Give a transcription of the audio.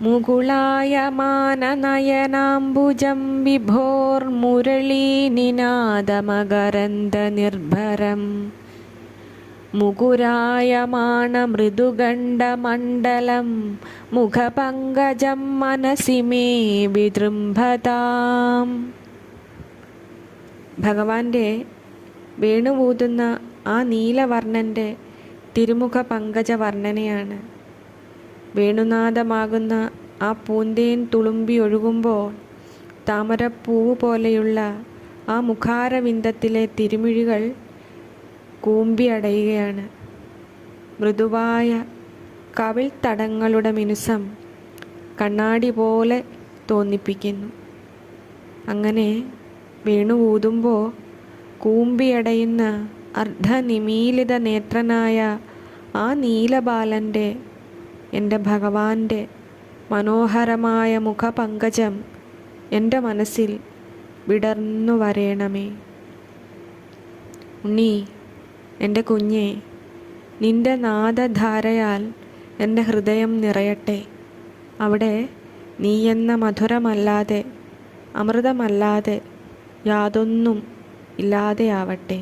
മുകുളായമാനനയനാംബുജം വിഭോർമുരളീനിനാദമകരന്ദനിർഭരം മുകുരായമാണമൃദുഗണ്ഡമണ്ഡലം മുഖപങ്കജം മനസി may വിജൃംഭതാം. ഭഗവാന്റെ വേണുവൂതുന്ന ആ നീലവർണ്ണൻ്റെ തിരുമുഖ പങ്കജ വർണ്ണനയാണ്. വേണുനാദമാകുന്ന ആ പൂന്തേൻ തുളുമ്പി ഒഴുകുമ്പോൾ താമരപ്പൂവ് പോലെയുള്ള ആ മുഖാരവിന്ദത്തിലെ തിരുമിഴികൾ കൂമ്പി അടയുകയാണ്. മൃദുവായ കവിൾ തടങ്ങളുടെ മിനുസം കണ്ണാടി പോലെ തോന്നിപ്പിക്കുന്നു. അങ്ങനെ വേണുവൂതുമ്പോൾ കൂമ്പിയടയുന്ന അർദ്ധനിമീലിത നേത്രനായ ആ നീലബാലൻ്റെ, എൻ്റെ ഭഗവാന്റെ മനോഹരമായ മുഖപങ്കജം എൻ്റെ മനസ്സിൽ വിടർന്നു വരേണമേ. ഉണ്ണി, എൻ്റെ കുഞ്ഞെ, നിൻ്റെ നാദധാരയാൽ എൻ്റെ ഹൃദയം നിറയട്ടെ. അവിടെ നീയെന്ന മധുരമല്ലാതെ, അമൃതമല്ലാതെ യാതൊന്നും ഇല്ലാതെയാവട്ടെ.